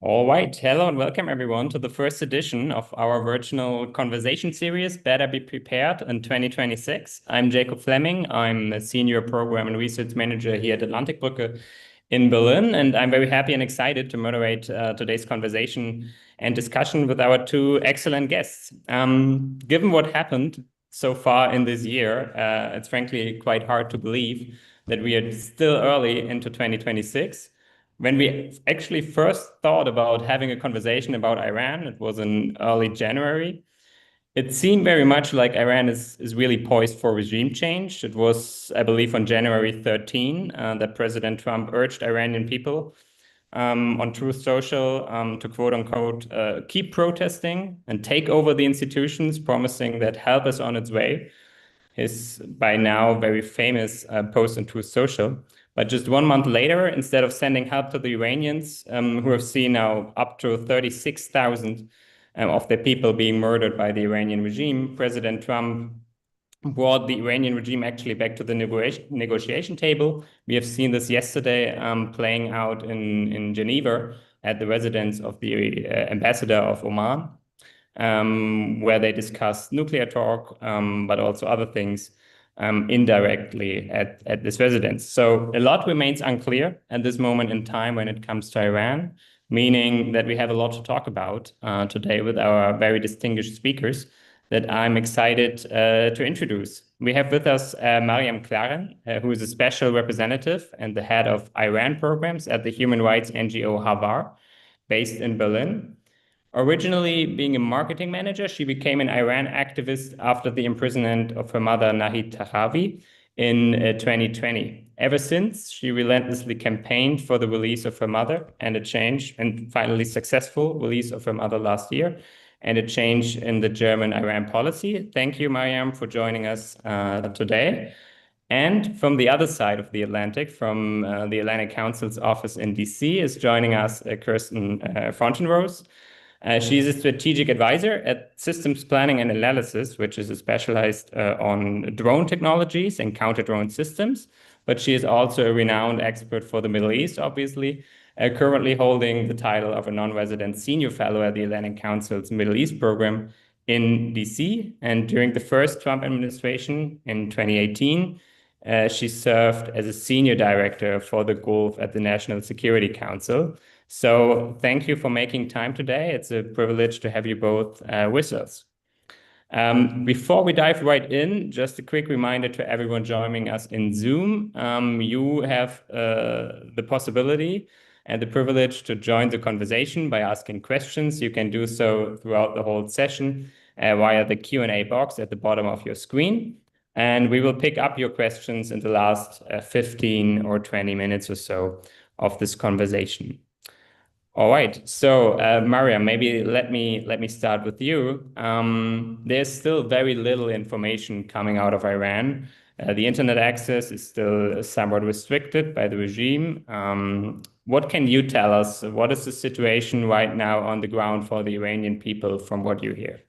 All right. Hello and welcome everyone to the first edition of our virtual conversation series, Better Be Prepared in 2026. I'm Jacob Fleming. I'm a senior program and research manager here at Atlantik-Brücke in Berlin, and I'm very happy and excited to moderate today's conversation and discussion with our two excellent guests. Given what happened so far in this year, it's frankly quite hard to believe that we are still early into 2026. When we actually first thought about having a conversation about Iran, it was in early January. It seemed very much like Iran is really poised for regime change. It was, I believe, on January 13 that President Trump urged Iranian people on Truth Social to quote unquote keep protesting and take over the institutions, promising that help is on its way. His by now very famous post on Truth Social. But just 1 month later, instead of sending help to the Iranians, who have seen now up to 36,000 of their people being murdered by the Iranian regime, President Trump brought the Iranian regime actually back to the negotiation table. We have seen this yesterday playing out in Geneva at the residence of the ambassador of Oman, where they discussed nuclear talk, but also other things indirectly at this residence. So a lot remains unclear at this moment in time when it comes to Iran, meaning that we have a lot to talk about today with our very distinguished speakers that I'm excited to introduce. We have with us Mariam Claren, who is a special representative and the head of Iran programs at the human rights NGO Havar, based in Berlin. Originally being a marketing manager, she became an Iran activist after the imprisonment of her mother, Nahid Tahawi, in 2020. Ever since, she relentlessly campaigned for the release of her mother and a change, and finally successful release of her mother last year, and a change in the German Iran policy. Thank you, Mariam, for joining us today. And from the other side of the Atlantic, from the Atlantic Council's office in DC, is joining us Kirsten Fontenrose. She's a strategic advisor at Systems Planning and Analysis, which is specialized on drone technologies and counter-drone systems. But she is also a renowned expert for the Middle East, obviously, currently holding the title of a non-resident senior fellow at the Atlantic Council's Middle East program in DC. And during the first Trump administration in 2018, she served as a senior director for the Gulf at the National Security Council. So thank you for making time today. It's a privilege to have you both with us. Before we dive right in, just a quick reminder to everyone joining us in Zoom. You have the possibility and the privilege to join the conversation by asking questions. You can do so throughout the whole session via the Q&A box at the bottom of your screen. And we will pick up your questions in the last 15 or 20 minutes or so of this conversation. All right, so Mariam, maybe let me start with you. There's still very little information coming out of Iran. The internet access is still somewhat restricted by the regime. What can you tell us? What is the situation right now on the ground for the Iranian people from what you hear?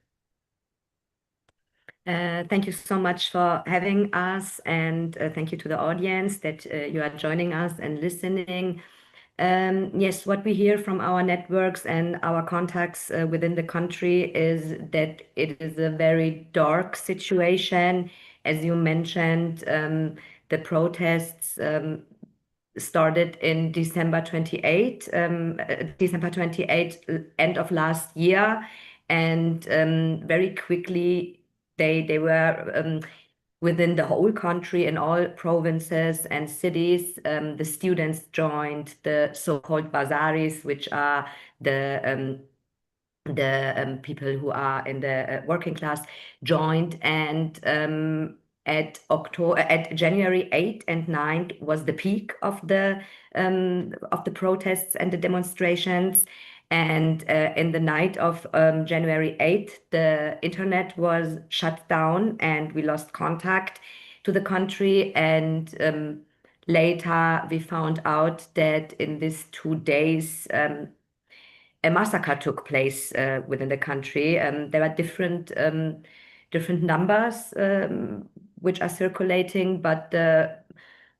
Thank you so much for having us, and thank you to the audience that you are joining us and listening. Yes, what we hear from our networks and our contacts within the country is that it is a very dark situation. As you mentioned, the protests started in December 28, end of last year, and very quickly they were within the whole country, in all provinces and cities. The students joined the so-called bazaris, which are the people who are in the working class, joined, and at January 8th and 9th was the peak of the protests and the demonstrations. And in the night of January 8th, the internet was shut down and we lost contact to the country. And later we found out that in these 2 days, a massacre took place within the country. There are different numbers which are circulating, but the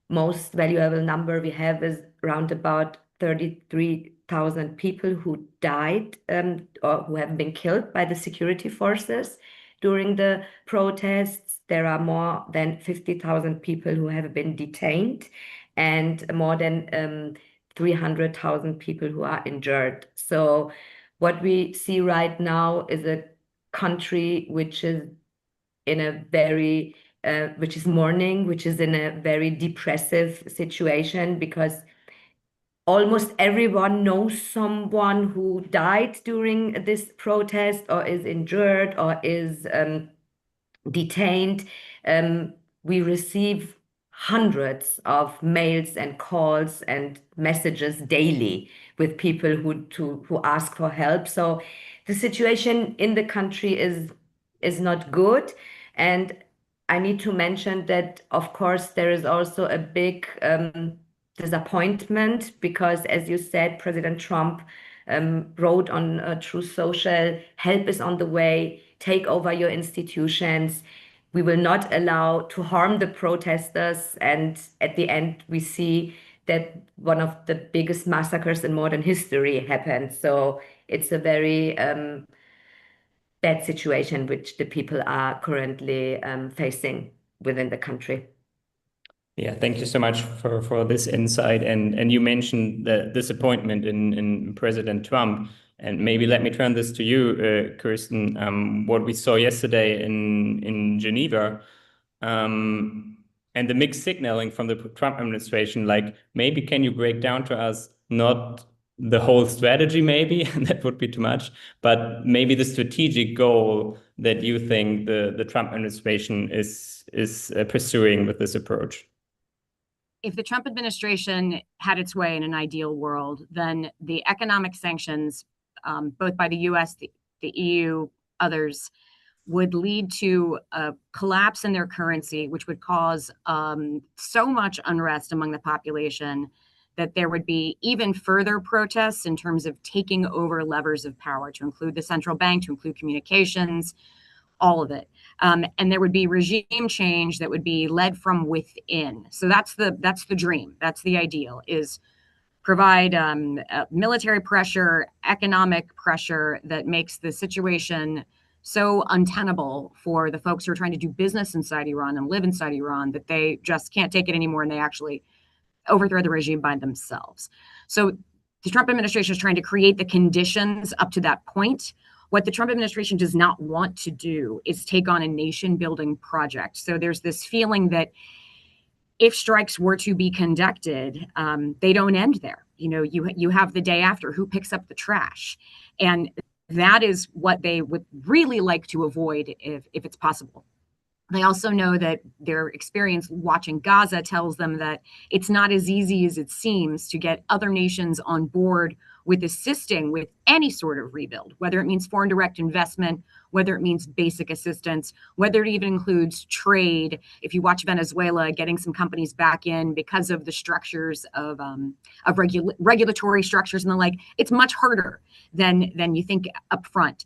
most valuable number we have is around about 33 50,000 people who died or who have been killed by the security forces during the protests. There are more than 50,000 people who have been detained and more than 300,000 people who are injured. So what we see right now is a country which is in a very which is mourning, which is in a very depressive situation because almost everyone knows someone who died during this protest or is injured or is detained. We receive hundreds of mails and calls and messages daily with people who ask for help. So the situation in the country is not good. And I need to mention that, of course, there is also a big disappointment because, as you said, President Trump wrote on Truth Social, help is on the way, take over your institutions. We will not allow to harm the protesters. And at the end, we see that one of the biggest massacres in modern history happened. So it's a very bad situation which the people are currently facing within the country. Yeah, thank you so much for this insight. And you mentioned the disappointment in President Trump. And maybe let me turn this to you, Kirsten. What we saw yesterday in Geneva, and the mixed signaling from the Trump administration, like maybe can you break down to us not the whole strategy, maybe that would be too much, but maybe the strategic goal that you think the Trump administration is pursuing with this approach? If the Trump administration had its way in an ideal world, then the economic sanctions, both by the US, the EU, others, would lead to a collapse in their currency, which would cause so much unrest among the population that there would be even further protests in terms of taking over levers of power, to include the central bank, to include communications, all of it. And there would be regime change that would be led from within. So that's the dream. That's the ideal, is provide military pressure, economic pressure that makes the situation so untenable for the folks who are trying to do business inside Iran and live inside Iran that they just can't take it anymore and they actually overthrow the regime by themselves. So the Trump administration is trying to create the conditions up to that point. What the Trump administration does not want to do is take on a nation building project. So there's this feeling that if strikes were to be conducted, they don't end there. You know, you have the day after, who picks up the trash? And that is what they would really like to avoid if it's possible. They also know that their experience watching Gaza tells them that it's not as easy as it seems to get other nations on board with assisting with any sort of rebuild, whether it means foreign direct investment, whether it means basic assistance, whether it even includes trade. If you watch Venezuela getting some companies back in because of the structures of regulatory structures and the like, it's much harder than you think up front.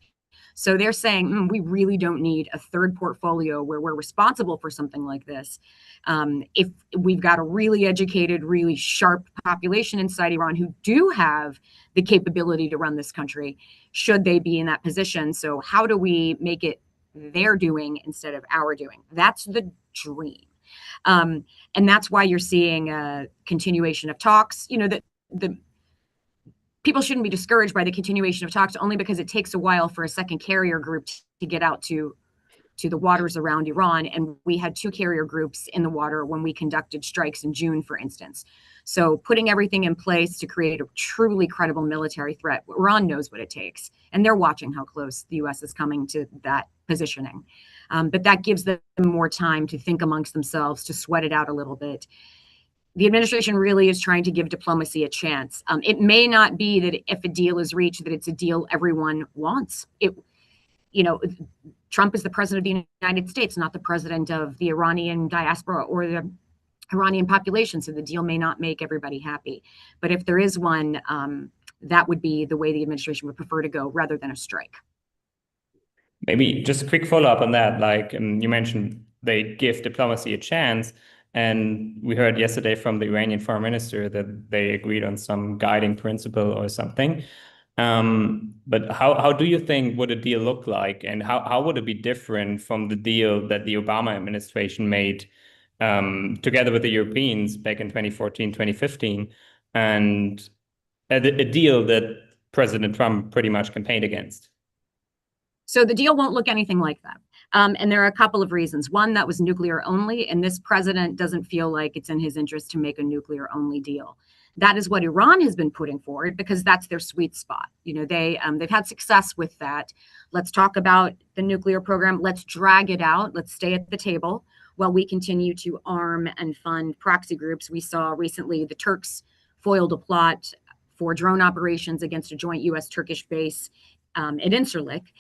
So they're saying, we really don't need a third portfolio where we're responsible for something like this. If we've got a really educated, really sharp population inside Iran who do have the capability to run this country, should they be in that position? So how do we make it their doing instead of our doing? That's the dream. And that's why you're seeing a continuation of talks. You know, the people shouldn't be discouraged by the continuation of talks only because it takes a while for a second carrier group to get out to the waters around Iran. And we had 2 carrier groups in the water when we conducted strikes in June, for instance. So putting everything in place to create a truly credible military threat, Iran knows what it takes. And they're watching how close the US is coming to that positioning. But that gives them more time to think amongst themselves, to sweat it out a little bit. The administration really is trying to give diplomacy a chance. It may not be that if a deal is reached, that it's a deal everyone wants. Trump is the president of the United States, not the president of the Iranian diaspora or the Iranian population. So the deal may not make everybody happy. But if there is one, that would be the way the administration would prefer to go rather than a strike. Maybe just a quick follow-up on that. Like you mentioned, they give diplomacy a chance. And we heard yesterday from the Iranian foreign minister that they agreed on some guiding principle or something. But how do you think would a deal look like, and how would it be different from the deal that the Obama administration made together with the Europeans back in 2014, 2015, and a deal that President Trump pretty much campaigned against? So the deal won't look anything like that. And there are a couple of reasons. One, that was nuclear only, and this president doesn't feel like it's in his interest to make a nuclear only deal. That is what Iran has been putting forward because that's their sweet spot. You know, they've had success with that. Let's talk about the nuclear program. Let's drag it out. Let's stay at the table while we continue to arm and fund proxy groups. We saw recently the Turks foiled a plot for drone operations against a joint U.S.-Turkish base at Incirlik.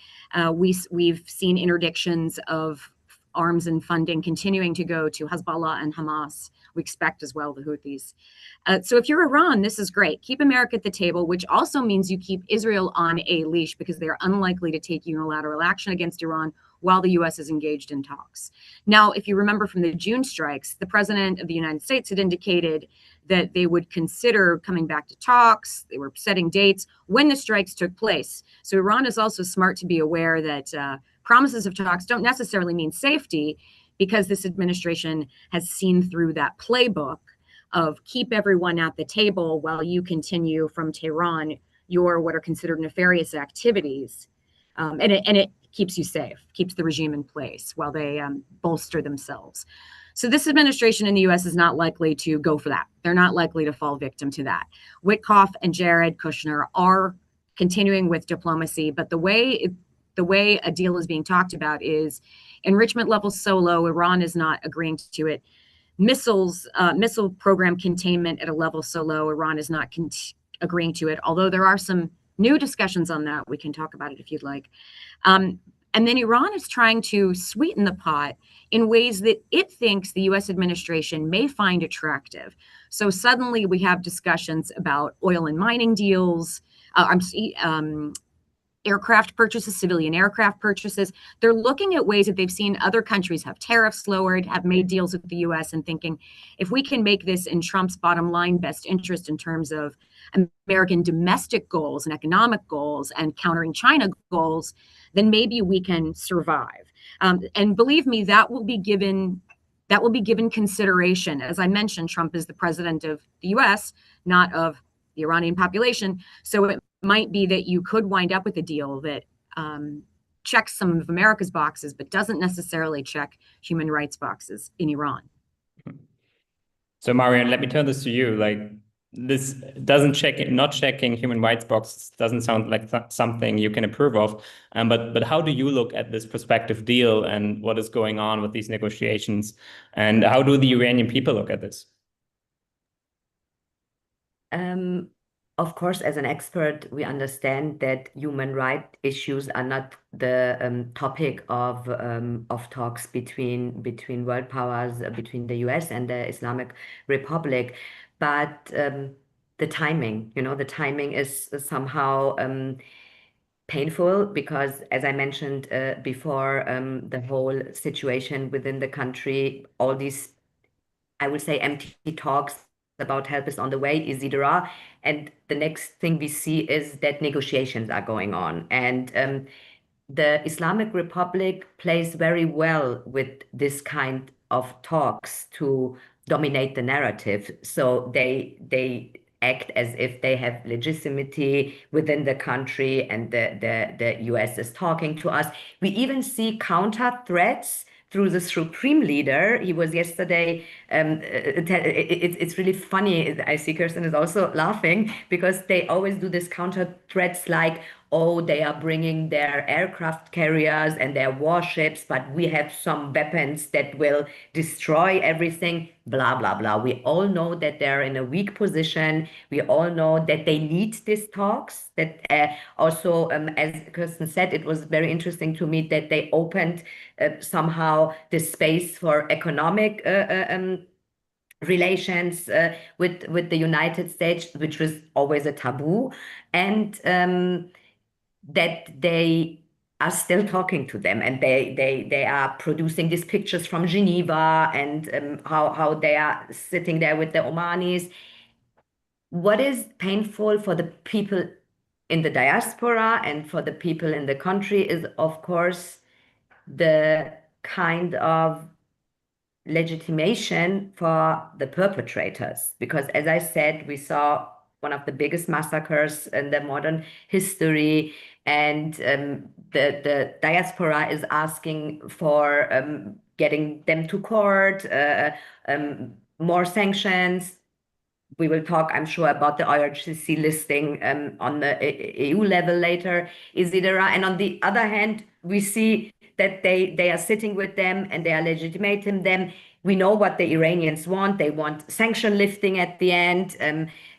We've seen interdictions of arms and funding continuing to go to Hezbollah and Hamas. We expect as well the Houthis. So if you're Iran, this is great. Keep America at the table, which also means you keep Israel on a leash because they're unlikely to take unilateral action against Iran while the U.S. is engaged in talks. Now, if you remember from the June strikes, the president of the United States had indicated that they would consider coming back to talks. They were setting dates when the strikes took place. So Iran is also smart to be aware that promises of talks don't necessarily mean safety, because this administration has seen through that playbook of keep everyone at the table while you continue from Tehran your what are considered nefarious activities. And it keeps you safe, keeps the regime in place while they bolster themselves. So this administration in the U.S. is not likely to go for that. They're not likely to fall victim to that. Witkoff and Jared Kushner are continuing with diplomacy, but the way a deal is being talked about is enrichment levels so low, Iran is not agreeing to it. Missile program containment at a level so low, Iran is not agreeing to it, although there are some new discussions on that. We can talk about it if you'd like. And then Iran is trying to sweeten the pot in ways that it thinks the U.S. administration may find attractive. So suddenly we have discussions about oil and mining deals, aircraft purchases, civilian aircraft purchases. They're looking at ways that they've seen other countries have tariffs lowered, have made deals with the U.S. and thinking, if we can make this in Trump's bottom line best interest in terms of American domestic goals and economic goals and countering China goals, then maybe we can survive. And believe me, that will be given consideration. As I mentioned, Trump is the president of the U.S., not of the Iranian population. So it might be that you could wind up with a deal that checks some of America's boxes, but doesn't necessarily check human rights boxes in Iran. So Marian, let me turn this to you. Like, this not checking human rights boxes doesn't sound like something you can approve of. But how do you look at this prospective deal and what is going on with these negotiations? And how do the Iranian people look at this? Of course, as an expert, we understand that human rights issues are not the topic of talks between world powers, between the U.S. and the Islamic Republic. But the timing is somehow painful because, as I mentioned before, the whole situation within the country, all these, I would say, empty talks about help is on the way, etc. And the next thing we see is that negotiations are going on. And the Islamic Republic plays very well with this kind of talks to dominate the narrative. So they act as if they have legitimacy within the country, and the US is talking to us. We even see counter threats through the supreme leader. He was yesterday, it's really funny. I see Kirsten is also laughing because they always do this counter threats like, oh, they are bringing their aircraft carriers and their warships, but we have some weapons that will destroy everything, blah, blah, blah. We all know that they're in a weak position. We all know that they need these talks. That also, as Kirsten said, it was very interesting to me that they opened somehow the space for economic relations with the United States, which was always a taboo, and that they are still talking to them, and they are producing these pictures from Geneva, and how they are sitting there with the Omanis. What is painful for the people in the diaspora and for the people in the country is, of course, the kind of legitimation for the perpetrators. Because, as I said, we saw one of the biggest massacres in the modern history, and the diaspora is asking for getting them to court, more sanctions. We will talk, I'm sure, about the IRGC listing on the EU level later, etc. And on the other hand, we see that they are sitting with them and they are legitimating them. We know what the Iranians want. They want sanction lifting at the end.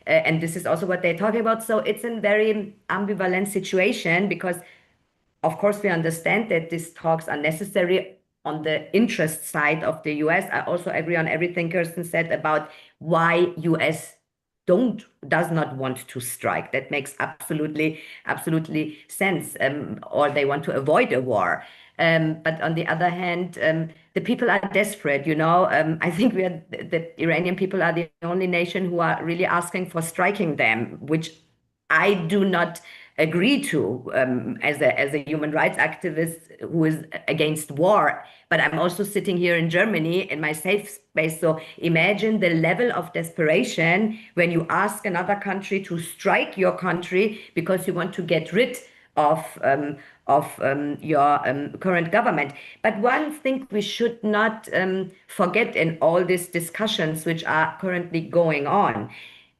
And this is also what they're talking about. So it's a very ambivalent situation, because of course we understand that these talks are necessary on the interest side of the US. I also agree on everything Kirsten said about why US does not want to strike. That makes absolutely sense, or they want to avoid a war. But on the other hand, the people are desperate, you know. I think the Iranian people are the only nation who are really asking for striking them, which I do not agree to, as a human rights activist who is against war. But I'm also sitting here in Germany in my safe space. So imagine the level of desperation when you ask another country to strike your country because you want to get rid of your current government. But one thing we should not forget in all these discussions which are currently going on,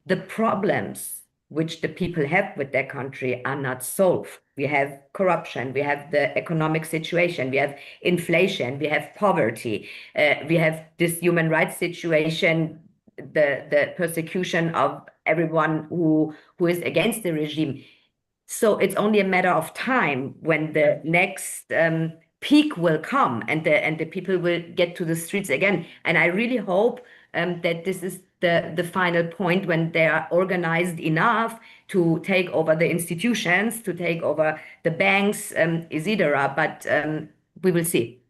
the problems which the people have with their country are not solved. We have corruption, we have the economic situation, we have inflation, we have poverty, we have this human rights situation, the persecution of everyone who is against the regime. So it's only a matter of time when the next peak will come, and the people will get to the streets again. And I really hope that this is the final point when they are organized enough to take over the institutions, to take over the banks, etc. But we will see.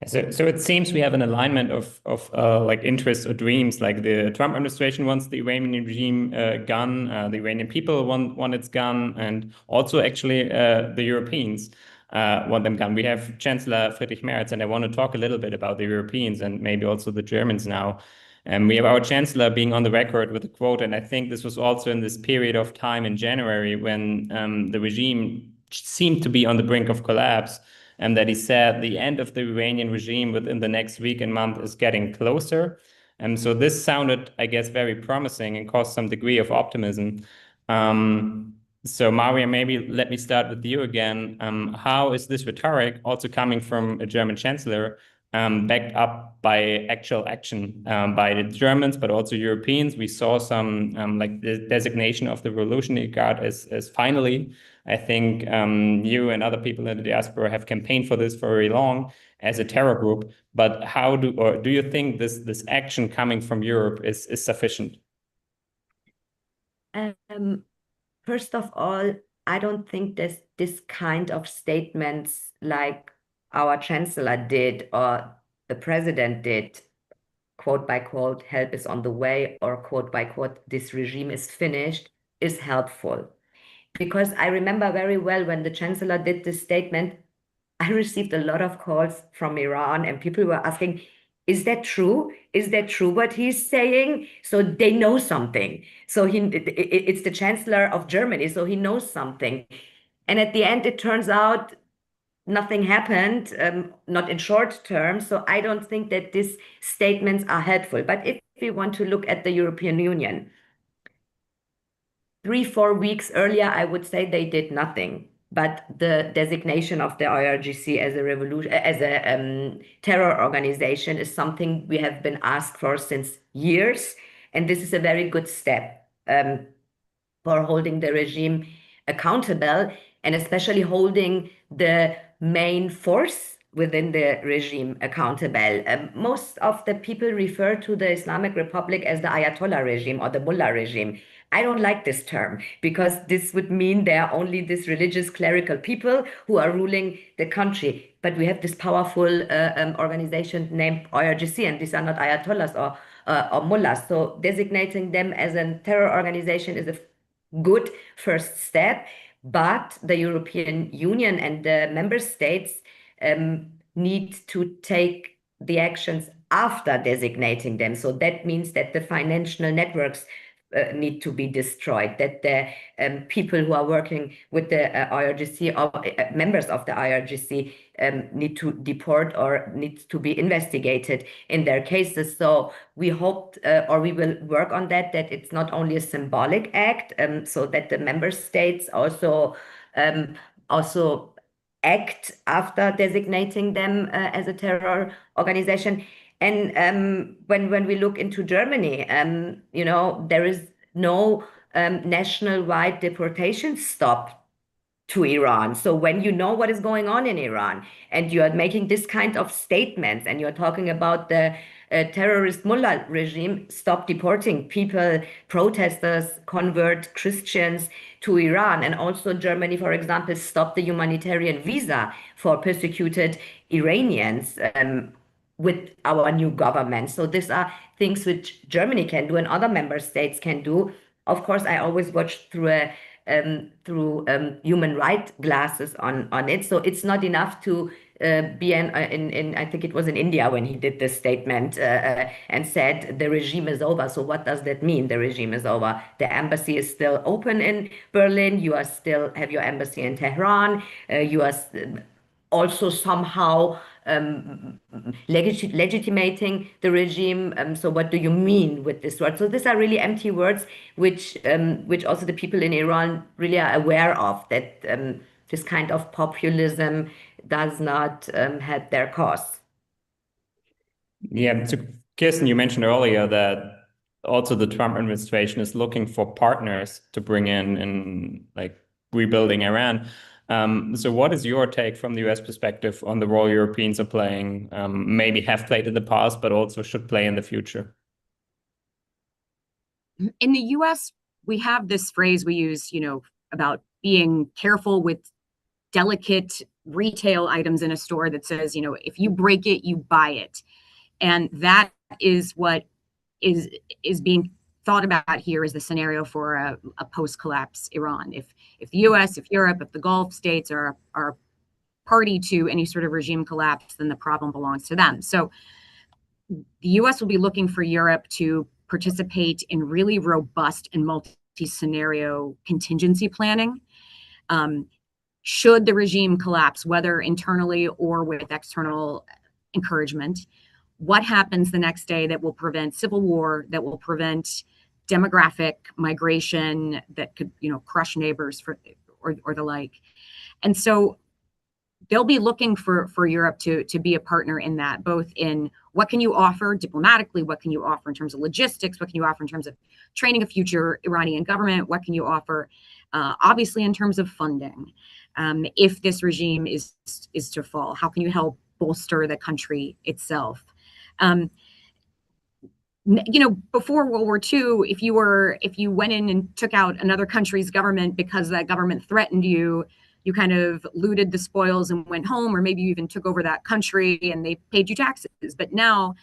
So it seems we have an alignment of like interests or dreams. Like the Trump administration wants the Iranian regime gone, the Iranian people want its gone, and also actually the Europeans want them gone. We have Chancellor Friedrich Merz, and I want to talk a little bit about the Europeans and maybe also the Germans now. We have our Chancellor being on the record with a quote, and I think this was also in this period of time in January when the regime seemed to be on the brink of collapse, and that he said the end of the Iranian regime within the next week and month is getting closer. And so this sounded, I guess, very promising and caused some degree of optimism. So Maria, maybe let me start with you again. How is this rhetoric also coming from a German chancellor backed up by actual action by the Germans, but also Europeans? We saw some like the designation of the Revolutionary Guard as finally. I think you and other people in the diaspora have campaigned for this for very long as a terror group. But do you think this action coming from Europe is sufficient? First of all, I don't think there's this kind of statements like our chancellor did or the president did, quote by quote, help is on the way, or quote by quote, this regime is finished, is helpful. Because I remember very well when the chancellor did this statement, I received a lot of calls from Iran, and people were asking, is that true? Is that true what he's saying? So they know something. So it's the chancellor of Germany, so he knows something. And at the end, it turns out nothing happened, not in short term. So I don't think that these statements are helpful. But if we want to look at the European Union, 3-4 weeks earlier, I would say they did nothing. But the designation of the IRGC as a terror organization is something we have been asked for since years, and this is a very good step for holding the regime accountable, and especially holding the main force within the regime accountable. Most of the people refer to the Islamic Republic as the Ayatollah regime or the mullah regime. I don't like this term, because this would mean there are only these religious clerical people who are ruling the country. But we have this powerful organization named IRGC, and these are not ayatollahs or mullahs. So designating them as a terror organization is a good first step. But the European Union and the member states need to take the actions after designating them. So that means that the financial networks need to be destroyed, that the people who are working with the IRGC or members of the IRGC need to deport or need to be investigated in their cases. So we hoped, or we will work on that it's not only a symbolic act, so that the member states also act after designating them as a terror organization. And when we look into Germany, there is no national-wide deportation stop to Iran. So when you know what is going on in Iran and you are making this kind of statements and you're talking about the terrorist mullah regime, stop deporting people, protesters, convert Christians to Iran. And also Germany, for example, stopped the humanitarian visa for persecuted Iranians with our new government. So these are things which Germany can do and other member states can do. Of course, I always watch through human rights glasses on it. So it's not enough to be in I think it was in India when he did this statement and said the regime is over. So what does that mean? The regime is over. The embassy is still open in Berlin. You are still have your embassy in Tehran. You are also somehow legitimating the regime. So what do you mean with this word? So these are really empty words, which also the people in Iran really are aware of, that this kind of populism does not help their cause. Yeah, so Kirsten, you mentioned earlier that also the Trump administration is looking for partners to bring in like rebuilding Iran. So what is your take from the US perspective on the role Europeans are playing, maybe have played in the past, but also should play in the future? In the US, we have this phrase we use, about being careful with delicate retail items in a store that says, if you break it, you buy it. And that is what is being thought about here as the scenario for a post-collapse Iran. If the US, if Europe, if the Gulf states are party to any sort of regime collapse, then the problem belongs to them. So the US will be looking for Europe to participate in really robust and multi-scenario contingency planning. Should the regime collapse, whether internally or with external encouragement, what happens the next day that will prevent civil war, that will prevent demographic migration, that could, crush neighbors or the like. And so they'll be looking for Europe to be a partner in that, both in what can you offer diplomatically, what can you offer in terms of logistics, what can you offer in terms of training a future Iranian government, what can you offer, obviously in terms of funding. If this regime is to fall, how can you help bolster the country itself? Before World War II, if you went in and took out another country's government because that government threatened you, you kind of looted the spoils and went home, or maybe you even took over that country and they paid you taxes. But now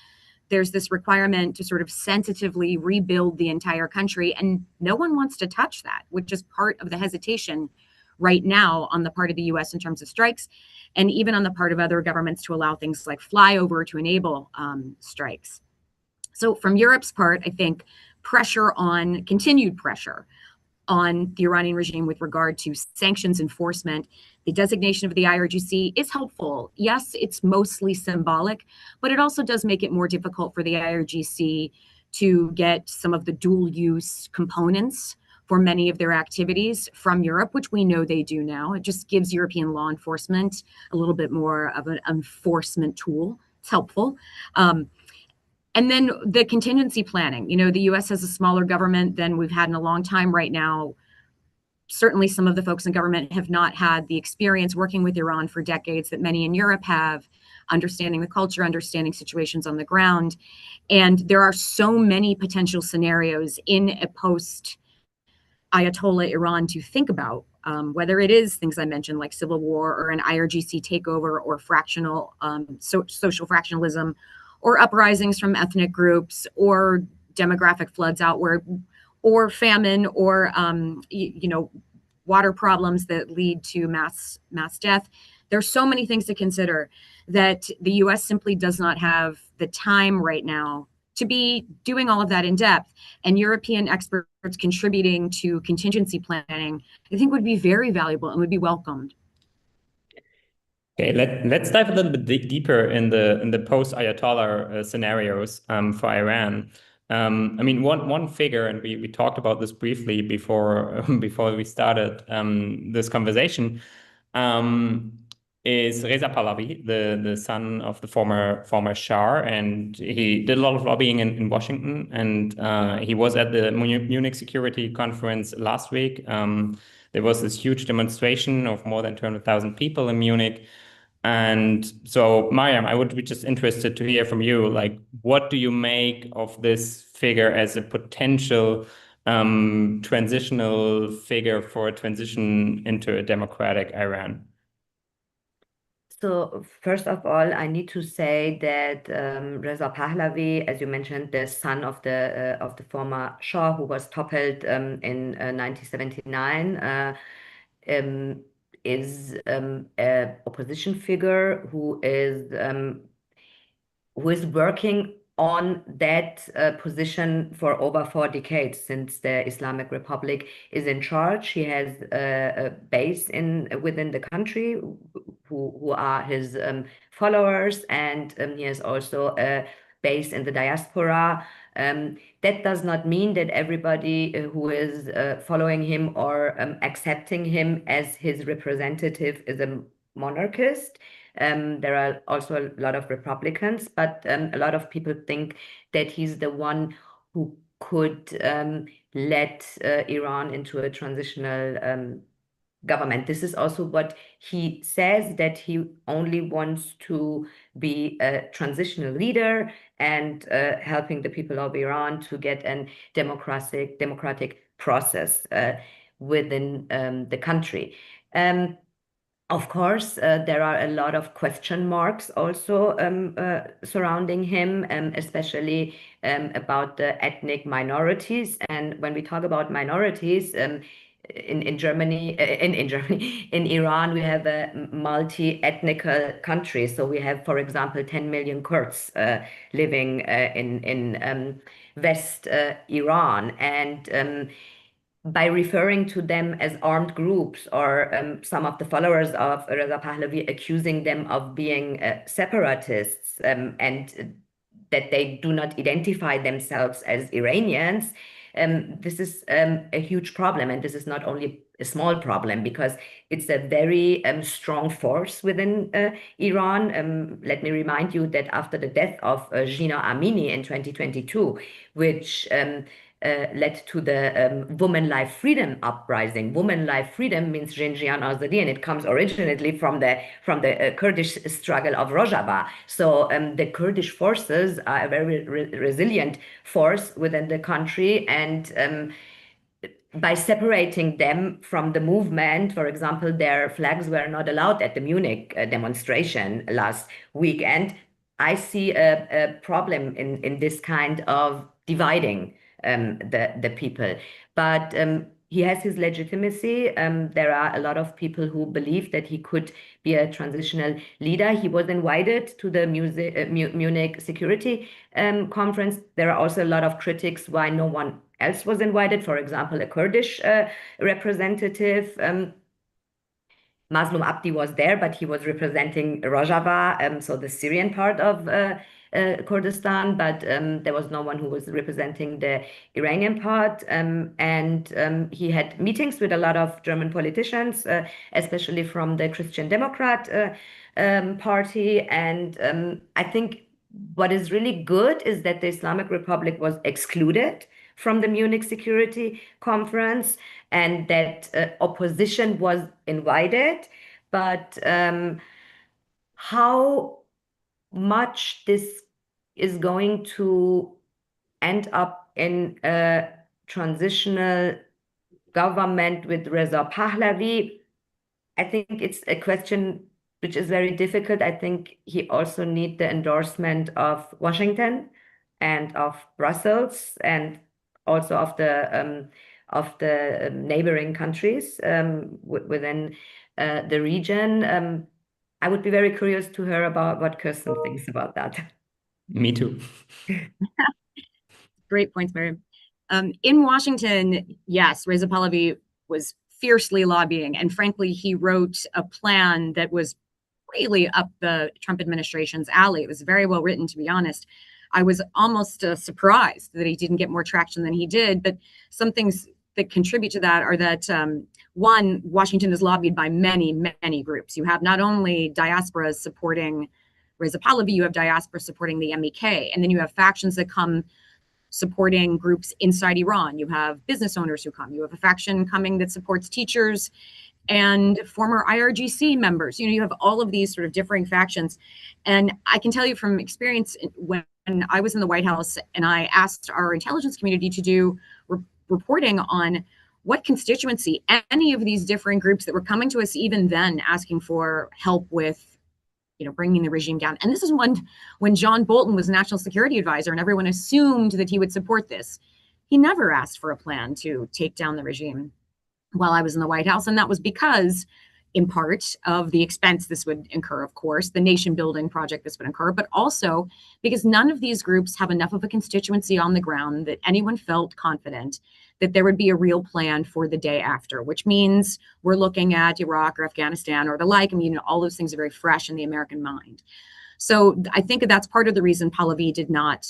there's this requirement to sort of sensitively rebuild the entire country, and no one wants to touch that, which is part of the hesitation right now on the part of the US in terms of strikes, and even on the part of other governments to allow things like flyover to enable strikes. So from Europe's part, I think continued pressure on the Iranian regime with regard to sanctions enforcement. The designation of the IRGC is helpful. Yes, it's mostly symbolic, but it also does make it more difficult for the IRGC to get some of the dual use components for many of their activities from Europe, which we know they do now. It just gives European law enforcement a little bit more of an enforcement tool. It's helpful. And then the contingency planning. The US has a smaller government than we've had in a long time right now. Certainly some of the folks in government have not had the experience working with Iran for decades that many in Europe have, understanding the culture, understanding situations on the ground. And there are so many potential scenarios in a post Ayatollah Iran to think about, whether it is things I mentioned like civil war or an IRGC takeover or fractional social fractionalism, or uprisings from ethnic groups, or demographic floods outward, or famine, or water problems that lead to mass death. There's so many things to consider that the U.S. simply does not have the time right now to be doing all of that in depth. And European experts contributing to contingency planning, I think, would be very valuable and would be welcomed. Okay, let's dive a little bit deeper in the post-Ayatollah scenarios for Iran. I mean, one figure, and we talked about this briefly before we started this conversation, is Reza Pahlavi, the son of the former Shah, and he did a lot of lobbying in Washington, and he was at the Munich Security Conference last week. There was this huge demonstration of more than 200,000 people in Munich. And so, Mariam, I would be just interested to hear from you, like, what do you make of this figure as a potential transitional figure for a transition into a democratic Iran? So first of all, I need to say that Reza Pahlavi, as you mentioned, the son of the former Shah, who was toppled in 1979, is an opposition figure who is working on that position for over 4 decades since the Islamic Republic is in charge. He has a base within the country who are his followers, and he has also a base in the diaspora. That does not mean that everybody who is following him or accepting him as his representative is a monarchist. There are also a lot of Republicans, but a lot of people think that he's the one who could lead Iran into a transitional government. This is also what he says, that he only wants to be a transitional leader and helping the people of Iran to get a democratic process within the country. Of course, there are a lot of question marks also surrounding him, especially about the ethnic minorities. And when we talk about minorities, in Germany, in Iran, we have a multi-ethnic country. So we have, for example, 10 million Kurds living in West Iran, and by referring to them as armed groups, or some of the followers of Reza Pahlavi accusing them of being separatists, and that they do not identify themselves as Iranians, this is a huge problem. And this is not only a small problem, because it's a very strong force within Iran. Let me remind you that after the death of Gina Amini in 2022, which led to the Women Life Freedom uprising. Women Life Freedom means Jinjian Azadi, and it comes originally from the Kurdish struggle of Rojava. So the Kurdish forces are a very resilient force within the country, and by separating them from the movement, for example, their flags were not allowed at the Munich demonstration last weekend. I see a problem in this kind of dividing the people. But he has his legitimacy. There are a lot of people who believe that he could be a transitional leader. He was invited to the Munich Security Conference. There are also a lot of critics why no one else was invited. For example, a Kurdish representative. Mazlum Abdi was there, but he was representing Rojava, so the Syrian part of Kurdistan, but there was no one who was representing the Iranian part. And he had meetings with a lot of German politicians, especially from the Christian Democrat Party. And I think what is really good is that the Islamic Republic was excluded from the Munich Security Conference, and that opposition was invited. But how much this is going to end up in a transitional government with Reza Pahlavi, I think it's a question which is very difficult. I think he also needs the endorsement of Washington and of Brussels and also of the neighboring countries within the region. I would be very curious to hear about what Kirsten thinks about that. Me too. Great points, Miriam. In Washington, yes, Reza Pahlavi was fiercely lobbying. And frankly, he wrote a plan that was really up the Trump administration's alley. It was very well written, to be honest. I was almost surprised that he didn't get more traction than he did. But some things that contribute to that are that, one, Washington is lobbied by many, many groups. You have not only diasporas supporting Reza Pahlavi, you have diaspora supporting the MEK, and then you have factions that come supporting groups inside Iran. You have business owners who come. You have a faction coming that supports teachers and former IRGC members. You know, you have all of these sort of differing factions. And I can tell you from experience, when I was in the White House and I asked our intelligence community to do reporting on what constituency any of these differing groups that were coming to us even then asking for help with, you know, bringing the regime down. And this is when John Bolton was national security advisor and everyone assumed that he would support this. He never asked for a plan to take down the regime while I was in the White House. And that was because, in part, of the expense this would incur, of course, the nation building project this would incur, but also because none of these groups have enough of a constituency on the ground that anyone felt confident that there would be a real plan for the day after, which means we're looking at Iraq or Afghanistan or the like. I mean, all those things are very fresh in the American mind. So I think that's part of the reason Pahlavi did not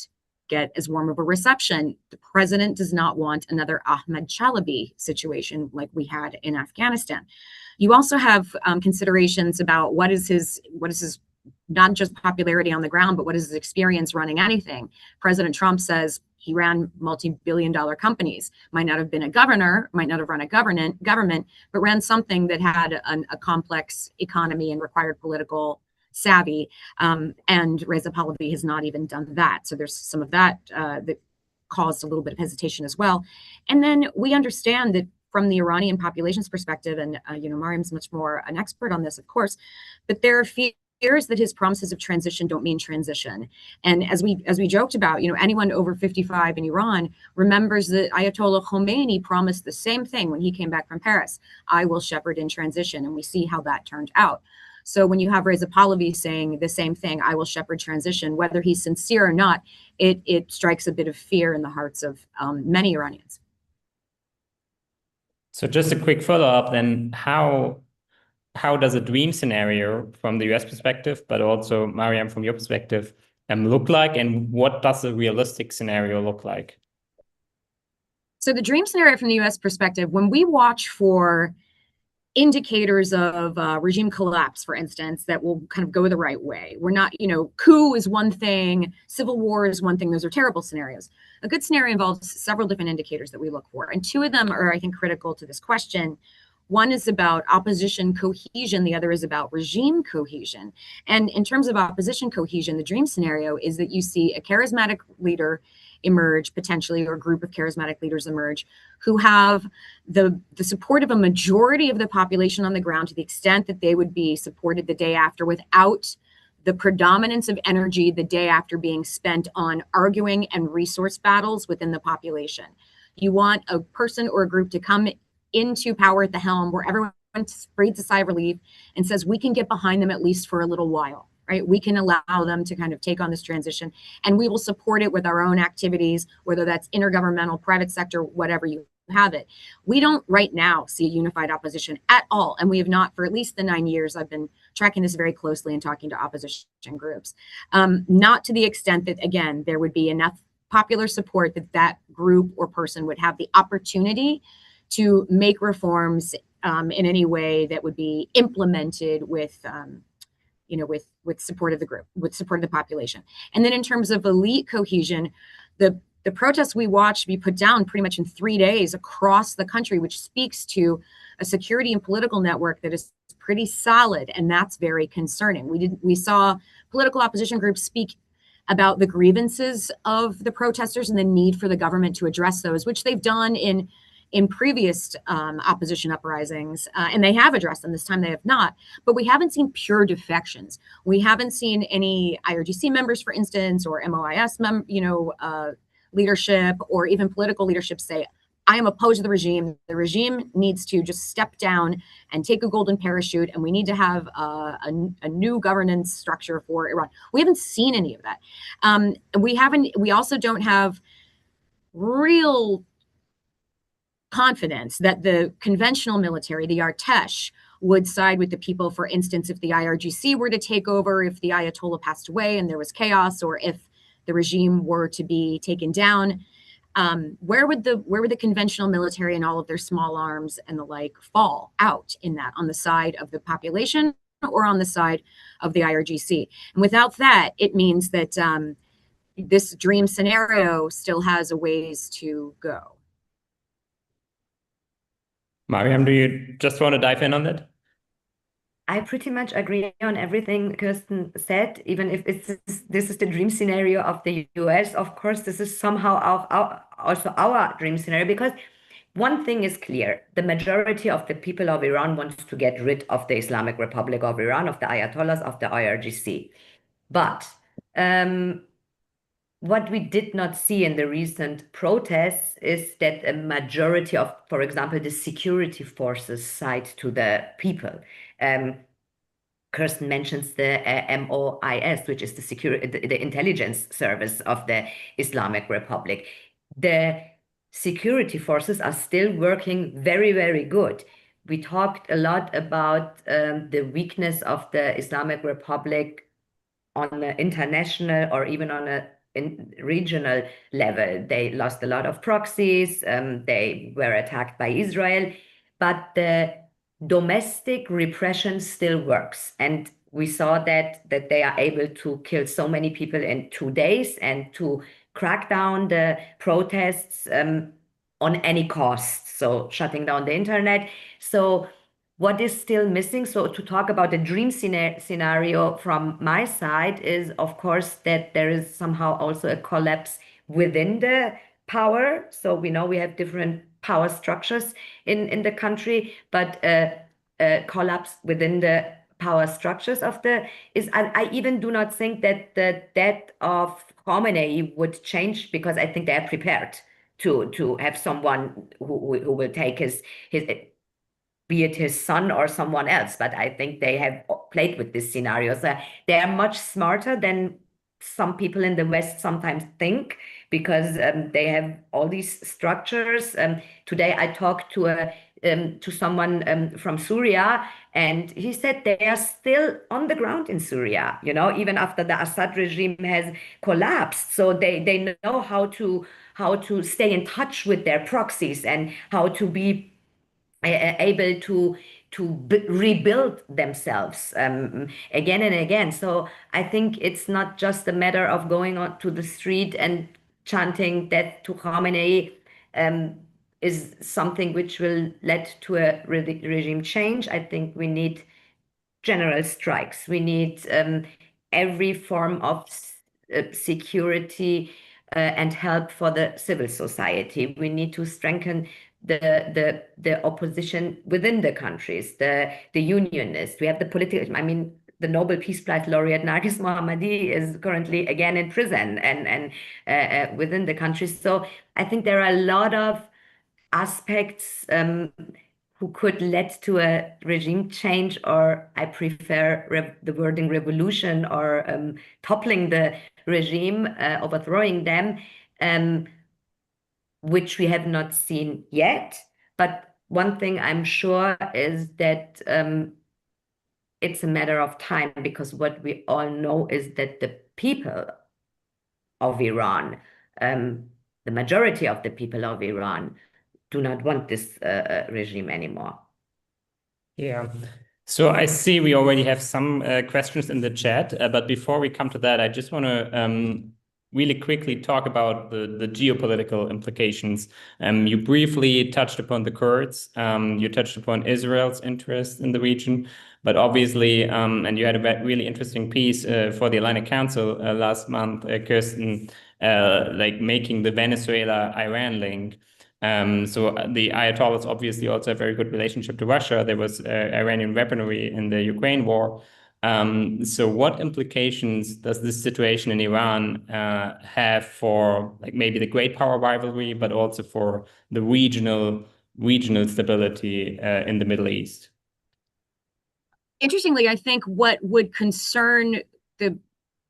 get as warm of a reception. The president does not want another Ahmed Chalabi situation like we had in Afghanistan. You also have considerations about what is his not just popularity on the ground, but what is his experience running anything. President Trump says he ran multi-billion-dollar companies, might not have been a governor, might not have run a government, but ran something that had a complex economy and required political savvy. And Reza Pahlavi has not even done that. So there's some of that that caused a little bit of hesitation as well. And then we understand that from the Iranian population's perspective, and Mariam's much more an expert on this, of course, but there are fears that his promises of transition don't mean transition. And as we joked about, anyone over 55 in Iran remembers that Ayatollah Khomeini promised the same thing when he came back from Paris: I will shepherd in transition. And we see how that turned out. So when you have Reza Pahlavi saying the same thing, I will shepherd transition, whether he's sincere or not, it strikes a bit of fear in the hearts of many Iranians. So just a quick follow-up then, how does a dream scenario from the US perspective, but also Mariam from your perspective, look like, and what does a realistic scenario look like? So the dream scenario from the US perspective, when we watch for indicators of regime collapse, for instance, that will kind of go the right way. We're not, coup is one thing, civil war is one thing. Those are terrible scenarios. A good scenario involves several different indicators that we look for. And two of them are, I think, critical to this question. One is about opposition cohesion. The other is about regime cohesion. And in terms of opposition cohesion, the dream scenario is that you see a charismatic leader emerge, potentially, or a group of charismatic leaders emerge, who have the support of a majority of the population on the ground to the extent that they would be supported the day after, without the predominance of energy the day after being spent on arguing and resource battles within the population. You want a person or a group to come into power at the helm where everyone breathes a sigh of relief and says, we can get behind them at least for a little while. Right? We can allow them to kind of take on this transition, and we will support it with our own activities, whether that's intergovernmental, private sector, whatever you have it. We don't right now see a unified opposition at all. And we have not for at least the 9 years I've been tracking this very closely and talking to opposition groups. Not to the extent that, again, there would be enough popular support that that group or person would have the opportunity to make reforms in any way that would be implemented with support of the group, with support of the population. And then in terms of elite cohesion, the protests we watched be put down pretty much in 3 days across the country, which speaks to a security and political network that is pretty solid, and that's very concerning. We saw political opposition groups speak about the grievances of the protesters and the need for the government to address those, which they've done in in previous opposition uprisings, and they have addressed them. This time they have not, but we haven't seen pure defections. We haven't seen any IRGC members, for instance, or MOIS leadership, or even political leadership say, I am opposed to the regime. The regime needs to just step down and take a golden parachute, and we need to have a new governance structure for Iran. We haven't seen any of that. We also don't have real confidence that the conventional military, the Artesh, would side with the people. For instance, if the IRGC were to take over, if the Ayatollah passed away and there was chaos, or if the regime were to be taken down, where would the conventional military and all of their small arms and the like fall out in that, on the side of the population or on the side of the IRGC? And without that, it means that this dream scenario still has a ways to go. Mariam, do you just want to dive in on that? I pretty much agree on everything Kirsten said, even if this is the dream scenario of the US. Of course, this is somehow also our dream scenario, because one thing is clear: the majority of the people of Iran wants to get rid of the Islamic Republic of Iran, of the Ayatollahs, of the IRGC. But what we did not see in the recent protests is that a majority of, for example, the security forces side to the people. Kirsten mentions the MOIS, which is the intelligence service of the Islamic Republic. The security forces are still working very, very good. We talked a lot about the weakness of the Islamic Republic on an international or even on a regional level. They lost a lot of proxies. They were attacked by Israel, but the domestic repression still works. And we saw that they are able to kill so many people in 2 days and to crack down the protests on any cost. So shutting down the internet. So what is still missing? So to talk about the dream scenario from my side is, of course, that there is somehow also a collapse within the power. So we know we have different power structures in the country, but a collapse within the power structures of I even do not think that the death of Khomeini would change, because I think they are prepared to have someone who will take his be it his son or someone else. But I think they have played with this scenario. So they are much smarter than some people in the West sometimes think, because they have all these structures. Today I talked to someone from Syria, and he said they are still on the ground in Syria, even after the Assad regime has collapsed. So they know how to stay in touch with their proxies and how to be able to rebuild themselves again and again. So I think it's not just a matter of going on to the street and chanting death to Khamenei is something which will lead to a regime change. I think we need general strikes. We need every form of security and help for the civil society. We need to strengthen the opposition within the countries, the unionists. We have the political, the Nobel Peace Prize laureate Nargis Mohammadi is currently again in prison and within the countries. So I think there are a lot of aspects who could lead to a regime change, or I prefer the wording revolution, or toppling the regime, overthrowing them, which we have not seen yet. But one thing I'm sure is that it's a matter of time, because what we all know is that the people of Iran, the majority of the people of Iran, do not want this regime anymore. Yeah. So I see we already have some questions in the chat, but before we come to that, I just want to really quickly talk about the geopolitical implications. You briefly touched upon the Kurds, you touched upon Israel's interest in the region, but obviously, and you had a really interesting piece for the Atlantic Council last month, Kirsten, like making the Venezuela-Iran link. So the Ayatollahs obviously also have a very good relationship to Russia. There was Iranian weaponry in the Ukraine war. So what implications does this situation in Iran have for like maybe the great power rivalry, but also for the regional stability in the Middle East? Interestingly, I think what would concern the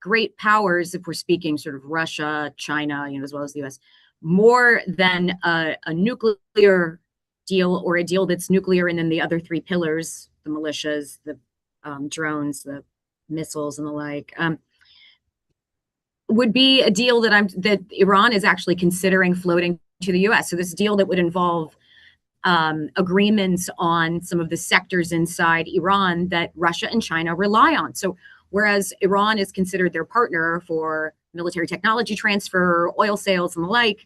great powers, if we're speaking sort of Russia, China, as well as the US, more than a nuclear deal or a deal that's nuclear and then the other three pillars, the militias, the drones, the missiles and the like, would be a deal that Iran is actually considering floating to the US. So this deal that would involve agreements on some of the sectors inside Iran that Russia and China rely on. So whereas Iran is considered their partner for military technology transfer, oil sales, and the like,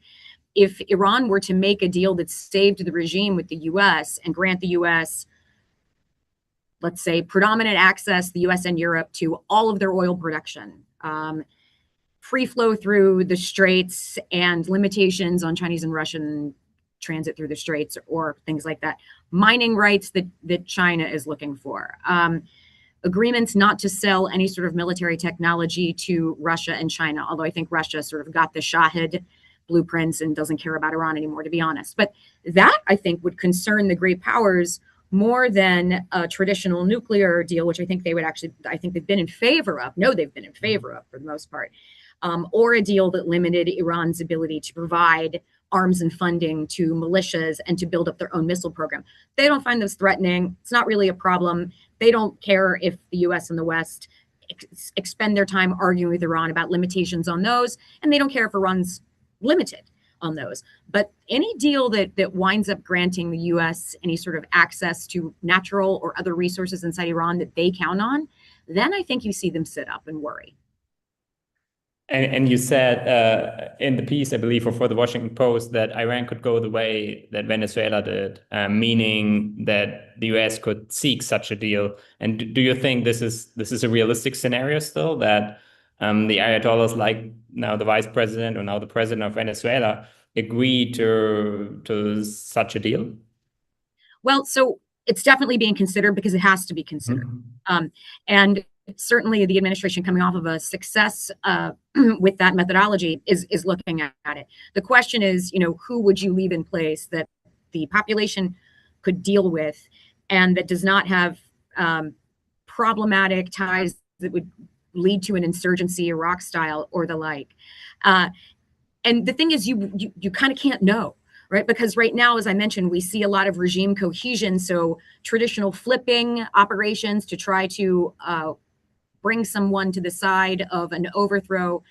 if Iran were to make a deal that saved the regime with the US and grant the US, let's say, predominant access, the US and Europe, to all of their oil production, free flow through the straits and limitations on Chinese and Russian transit through the straits or things like that, mining rights that China is looking for, agreements not to sell any sort of military technology to Russia and China, although I think Russia sort of got the Shahid blueprints and doesn't care about Iran anymore, to be honest. But that, I think, would concern the great powers more than a traditional nuclear deal, which I think they've been in favor of. No, they've been in favor of for the most part. Or a deal that limited Iran's ability to provide arms and funding to militias and to build up their own missile program. They don't find those threatening. It's not really a problem. They don't care if the US and the West expend their time arguing with Iran about limitations on those, and they don't care if Iran's limited on those. But any deal that winds up granting the US any sort of access to natural or other resources inside Iran that they count on, then I think you see them sit up and worry. And you said in the piece, I believe, or for the Washington Post, that Iran could go the way that Venezuela did, meaning that the US could seek such a deal. And do you think this is a realistic scenario still, that the Ayatollahs, like now the vice president or now the president of Venezuela, agree to such a deal? Well, so it's definitely being considered because it has to be considered. And certainly the administration coming off of a success with that methodology is looking at it. The question is, who would you leave in place that the population could deal with and that does not have problematic ties that would lead to an insurgency, Iraq style or the like. And the thing is, you kind of can't know. Right? Because right now, as I mentioned, we see a lot of regime cohesion. So traditional flipping operations to try to bring someone to the side of an overthrow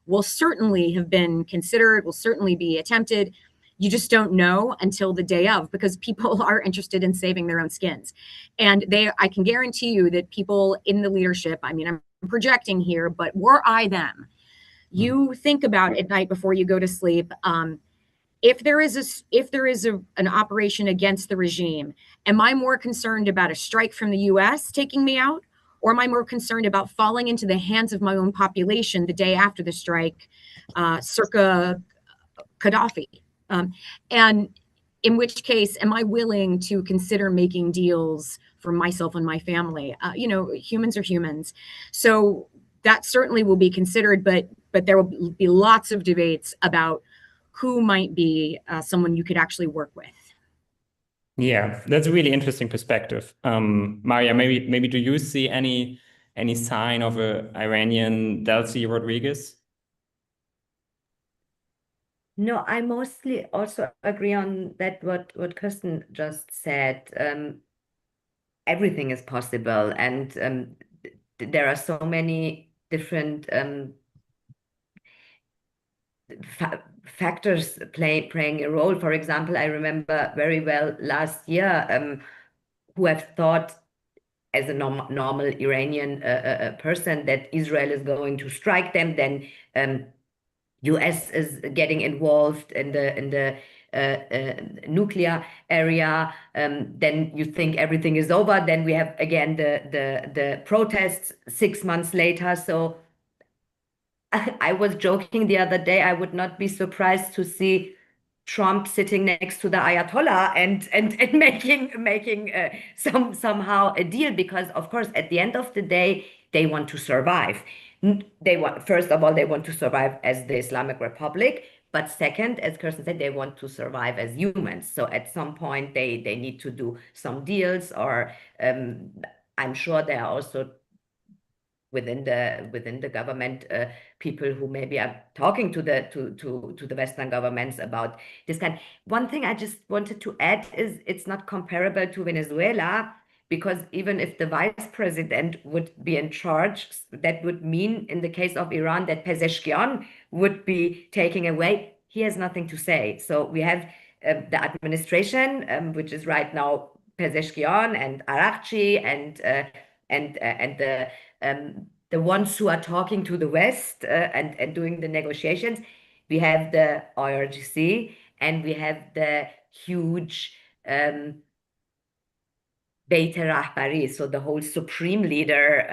will certainly have been considered, will certainly be attempted. You just don't know until the day of, because people are interested in saving their own skins. And I can guarantee you that people in the leadership, I mean, I'm projecting here, but were I them, you think about at night before you go to sleep, if there is an operation against the regime, am I more concerned about a strike from the US taking me out? Or am I more concerned about falling into the hands of my own population the day after the strike, circa Gaddafi? And in which case, am I willing to consider making deals for myself and my family? Humans are humans. So that certainly will be considered, but there will be lots of debates about who might be someone you could actually work with. Yeah, that's a really interesting perspective. Maria, maybe do you see any sign of a Iranian Delcy Rodriguez? No, I mostly also agree on that what Kirsten just said. Everything is possible, and there are so many different factors playing a role. For example, I remember very well last year who have thought as a normal Iranian person that Israel is going to strike them, then US is getting involved in the nuclear area, then you think everything is over. Then we have again the protests 6 months later. So I was joking the other day, I would not be surprised to see Trump sitting next to the Ayatollah and making somehow a deal, because of course at the end of the day they want to survive. They want, first of all, they want to survive as the Islamic Republic, but second, as Kirsten said, they want to survive as humans. So at some point they need to do some deals, or I'm sure there are also within the government people who maybe are talking to the Western governments about this kind. One thing I just wanted to add is it's not comparable to Venezuela, because even if the vice president would be in charge, that would mean in the case of Iran that Pezeshkian would be taken away. He has nothing to say. So we have the administration, which is right now Pezeshkian and Araghchi and the ones who are talking to the West and doing the negotiations. We have the IRGC, and we have the huge Beit Rahbari, so the whole supreme leader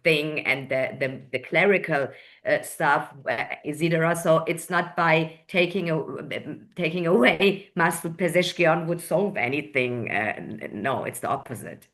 thing, and the clerical stuff, Isidora. So it's not by taking away Masoud Pezeshkian would solve anything. No, it's the opposite.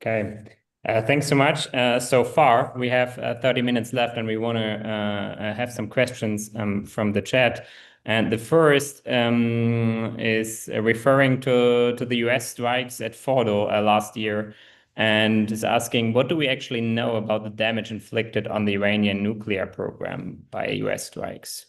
Okay. Thanks so much. So far, we have 30 minutes left, and we want to have some questions from the chat. And the first is referring to the US strikes at Fordo last year, and is asking, what do we actually know about the damage inflicted on the Iranian nuclear program by US strikes?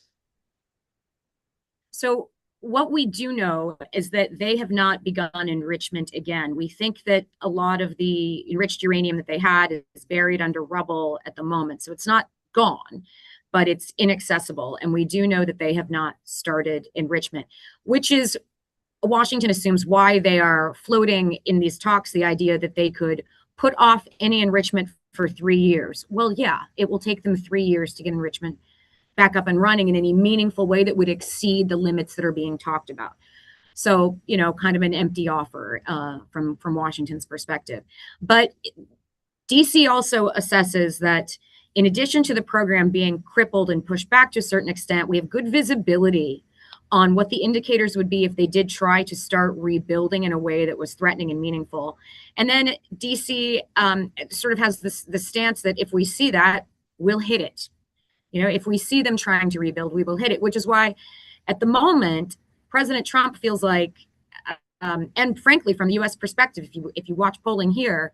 So what we do know is that they have not begun enrichment again. We think that a lot of the enriched uranium that they had is buried under rubble at the moment. So it's not gone, but it's inaccessible. And we do know that they have not started enrichment, which is, Washington assumes, why they are floating in these talks the idea that they could put off any enrichment for 3 years. Well, yeah, it will take them 3 years to get enrichment back up and running in any meaningful way that would exceed the limits that are being talked about. So, you know, kind of an empty offer from Washington's perspective. But DC also assesses that in addition to the program being crippled and pushed back to a certain extent, we have good visibility on what the indicators would be if they did try to start rebuilding in a way that was threatening and meaningful. And then DC sort of has the stance that if we see that, we'll hit it. You know, if we see them trying to rebuild, we will hit it, which is why at the moment, President Trump feels like, and frankly, from the US perspective, if you watch polling here,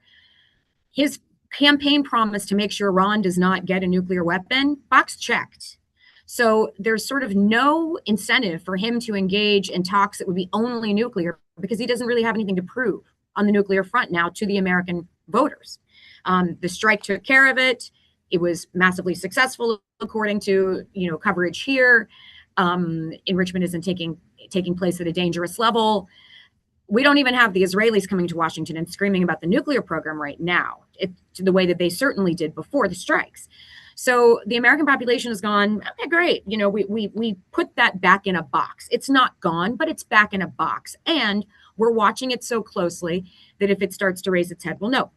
his campaign promise to make sure Iran does not get a nuclear weapon, box checked. So there's sort of no incentive for him to engage in talks that would be only nuclear, because he doesn't really have anything to prove on the nuclear front now to the American voters. The strike took care of it. It was massively successful, according to coverage here. Enrichment isn't taking place at a dangerous level. We don't even have the Israelis coming to Washington and screaming about the nuclear program right now, the way that they certainly did before the strikes. So the American population has gone, okay, great. We put that back in a box. It's not gone, but it's back in a box. And we're watching it so closely that if it starts to raise its head, we'll know.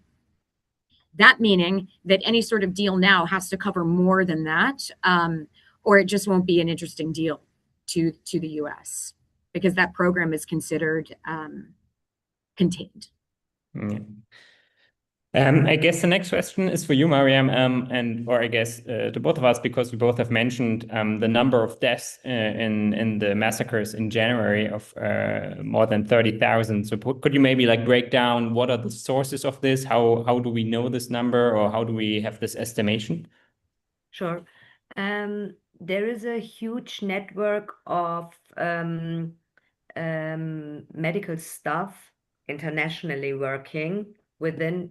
That meaning that any sort of deal now has to cover more than that, or it just won't be an interesting deal to the U.S. because that program is considered contained. Yeah. I guess the next question is for you, Mariam, or I guess to both of us, because we both have mentioned the number of deaths in the massacres in January of more than 30,000. So could you maybe break down what are the sources of this? How do we know this number, or how do we have this estimation? Sure. There is a huge network of medical staff internationally working within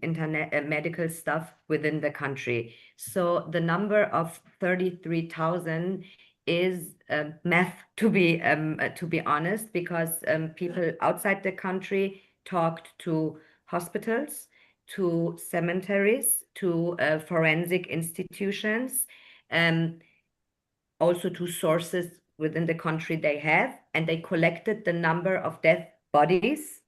medical staff within the country. So the number of 33,000 is math, to be honest, because people outside the country talked to hospitals, to cemeteries, to forensic institutions, also to sources within the country they have, and they collected the number of dead bodies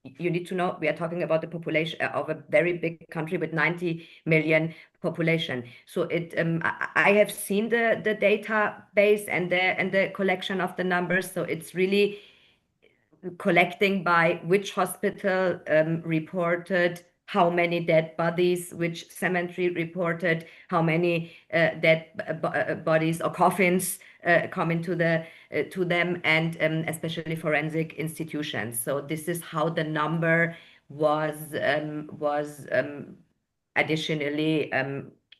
you need to know we are talking about the population of a very big country with 90 million population. So I have seen the database and the collection of the numbers. So it's really collecting by which hospital reported how many dead bodies, which cemetery reported how many dead bodies or coffins come into to them, and especially forensic institutions. So this is how the number was additionally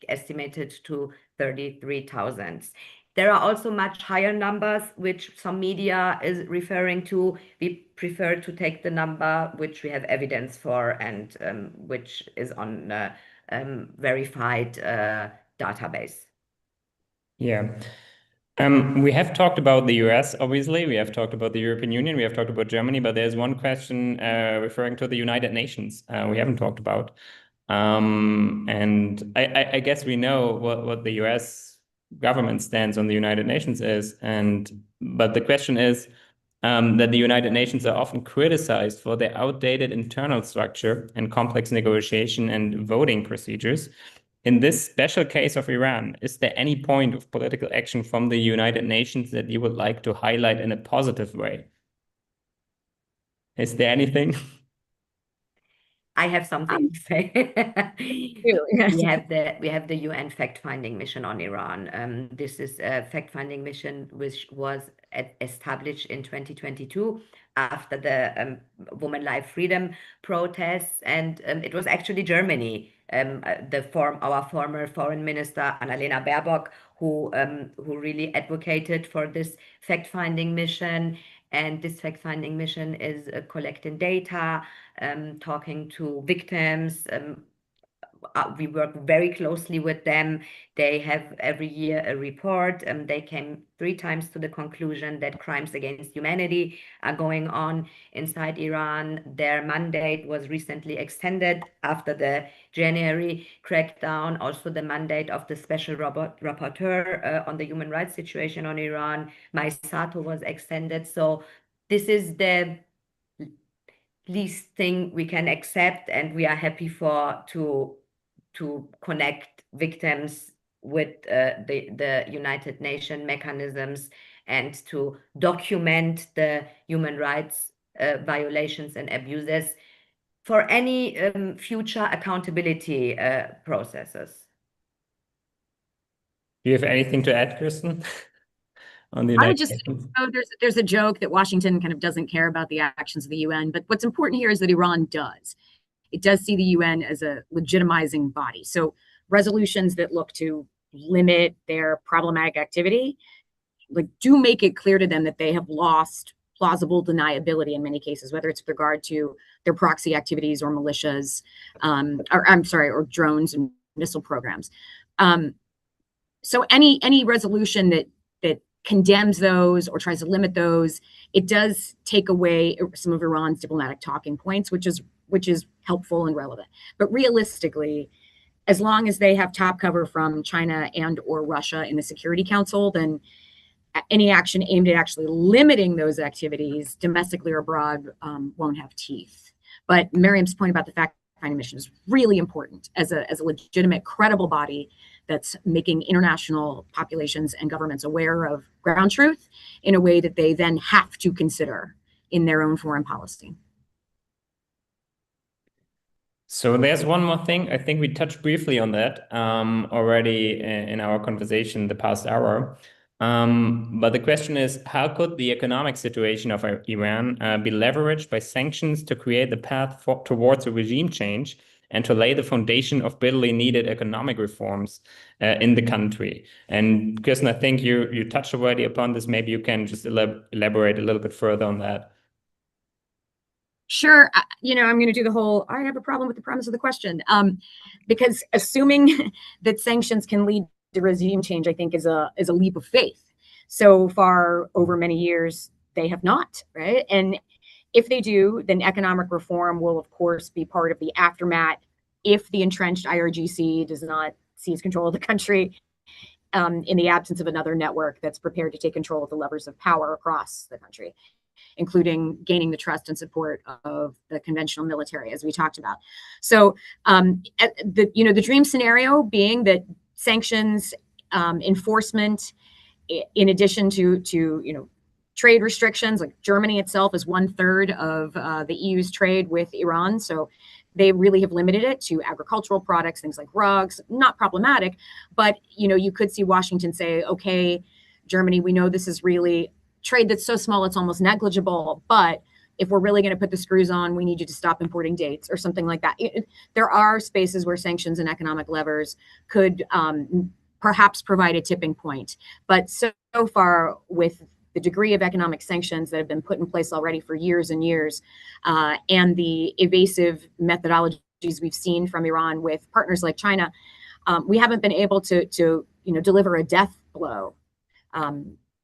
estimated to 33,000. There are also much higher numbers, which some media is referring to. We prefer to take the number which we have evidence for and which is on verified database. Yeah. We have talked about the US, obviously. We have talked about the European Union. We have talked about Germany, but there's one question referring to the United Nations we haven't talked about. And I guess we know what the US government stance on the United Nations is. But the question is that the United Nations are often criticized for their outdated internal structure and complex negotiation and voting procedures. In this special case of Iran, is there any point of political action from the United Nations that you would like to highlight in a positive way? Is there anything? I have something to say. We have the UN fact-finding mission on Iran. This is a fact-finding mission which was established in 2022 after the Women Life Freedom protests, and it was actually Germany, our former foreign minister Annalena Baerbock, who really advocated for this fact-finding mission. And this fact-finding mission is collecting data, talking to victims. We work very closely with them. They have every year a report. They came 3 times to the conclusion that crimes against humanity are going on inside Iran. Their mandate was recently extended after the January crackdown. Also, the mandate of the special rapporteur on the human rights situation on Iran, Mai Sato, was extended. So this is the least thing we can accept, and we are happy to connect victims with the United Nations mechanisms and to document the human rights violations and abuses for any future accountability processes. Do you have anything to add, Kirsten? On the I would United just, Nations? there's a joke that Washington kind of doesn't care about the actions of the UN, but what's important here is that Iran does. It does see the UN as a legitimizing body. So resolutions that look to limit their problematic activity, like, do make it clear to them that they have lost plausible deniability in many cases, whether it's with regard to their proxy activities or militias, or drones and missile programs. So any resolution that condemns those or tries to limit those, it does take away some of Iran's diplomatic talking points, which is helpful and relevant. But realistically, as long as they have top cover from China and or Russia in the Security Council, then any action aimed at actually limiting those activities domestically or abroad won't have teeth. But Miriam's point about the fact-finding mission is really important as a legitimate, credible body that's making international populations and governments aware of ground truth in a way that they then have to consider in their own foreign policy. So there's one more thing. I think we touched briefly on that already in our conversation the past hour. But the question is, how could the economic situation of Iran be leveraged by sanctions to create the path towards a regime change and to lay the foundation of bitterly needed economic reforms in the country? And Kirsten, I think you touched already upon this. Maybe you can just elaborate a little bit further on that. Sure. I'm going to do the whole, I have a problem with the premise of the question, because assuming that sanctions can lead to regime change, I think is a leap of faith. So far, over many years, they have not, right? And if they do, then economic reform will, of course, be part of the aftermath if the entrenched IRGC does not seize control of the country in the absence of another network that's prepared to take control of the levers of power across the country. including gaining the trust and support of the conventional military, as we talked about. So the dream scenario being that sanctions enforcement, in addition to trade restrictions, like Germany itself is 1/3 of the EU's trade with Iran. So they really have limited it to agricultural products, things like rugs, not problematic, but you could see Washington say, okay, Germany, we know this is really trade that's so small it's almost negligible, but if we're really going to put the screws on, we need you to stop importing dates or something like that. There are spaces where sanctions and economic levers could perhaps provide a tipping point. But so far, with the degree of economic sanctions that have been put in place already for years and years, and the evasive methodologies we've seen from Iran with partners like China, we haven't been able to deliver a death blow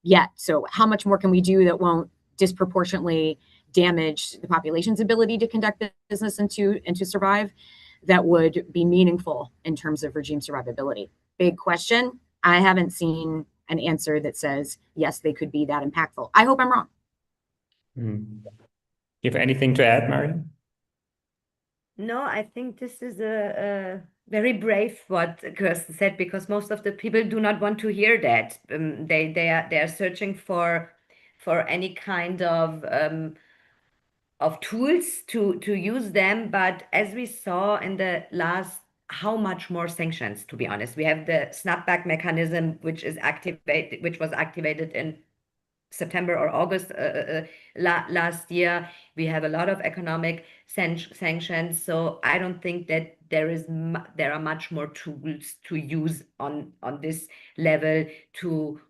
yet. So how much more can we do that won't disproportionately damage the population's ability to conduct business and to survive, that would be meaningful in terms of regime survivability? Big question. I haven't seen an answer that says, yes, they could be that impactful. I hope I'm wrong. You have anything to add, Mariam? No, I think this is a very brave what Kirsten said, because most of the people do not want to hear that. They are searching for any kind of tools to use them. But as we saw in the last, how much more sanctions, to be honest? We have the snapback mechanism, which was activated in September or August last year. We have a lot of economic sanctions. So I don't think that there are much more tools to use on this level to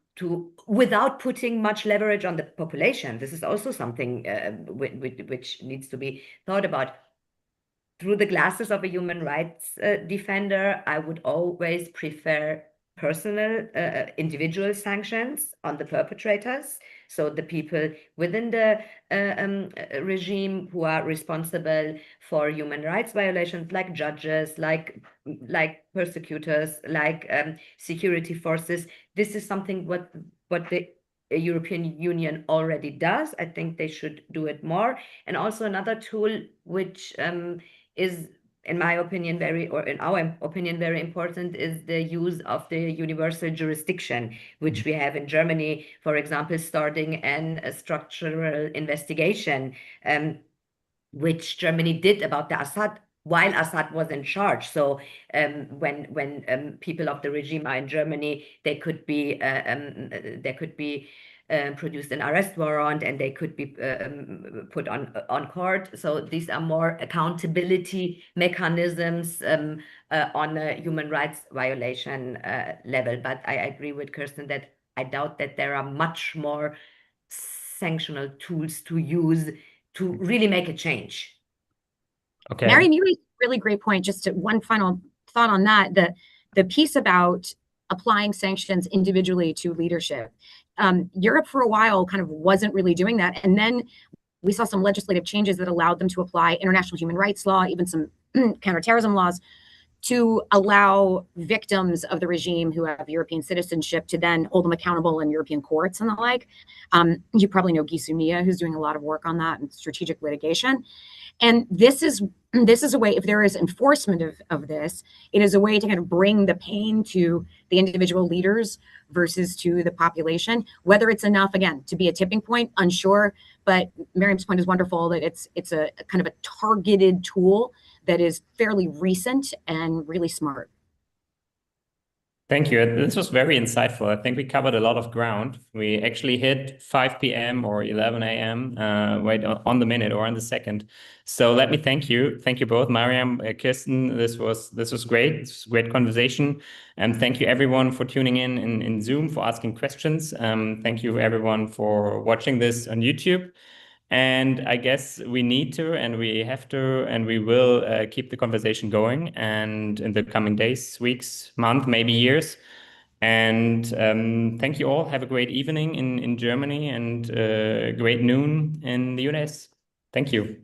without putting much leverage on the population. This is also something which needs to be thought about. Through the glasses of a human rights defender, I would always prefer personal, individual sanctions on the perpetrators. So the people within the regime who are responsible for human rights violations, like judges, like persecutors, like security forces. This is something what the European Union already does. I think they should do it more. And also another tool which is, in my opinion, in our opinion, very important, is the use of the universal jurisdiction, which we have in Germany, for example, starting a structural investigation, which Germany did about the Assad while Assad was in charge. So when people of the regime are in Germany, they could be produced an arrest warrant, and they could be put on court. So these are more accountability mechanisms on a human rights violation level. But I agree with Kirsten that I doubt that there are much more sanctional tools to use to really make a change. Okay. Mariam, you raised a really great point. Just one final thought on that. The piece about applying sanctions individually to leadership. Europe for a while kind of wasn't really doing that. And then we saw some legislative changes that allowed them to apply international human rights law, even some counterterrorism laws, to allow victims of the regime who have European citizenship to then hold them accountable in European courts and the like. You probably know Guy Sunia, who's doing a lot of work on that in strategic litigation. And this is a way, if there is enforcement of this, it is a way to kind of bring the pain to the individual leaders versus to the population. Whether it's enough, again, to be a tipping point, unsure. But Miriam's point is wonderful, that it's a kind of a targeted tool that is fairly recent and really smart. Thank you. This was very insightful. I think we covered a lot of ground. We actually hit 5 p.m. or 11 a.m. Right on the minute or on the second. So let me thank you. Thank you both, Mariam, Kirsten. This was great. This was a great conversation. And thank you everyone for tuning in Zoom, for asking questions. Thank you everyone for watching this on YouTube. And I guess we need to, and we have to, and we will keep the conversation going, and in the coming days, weeks, month, maybe years. And thank you all. Have a great evening in Germany, and great noon in the US. Thank you.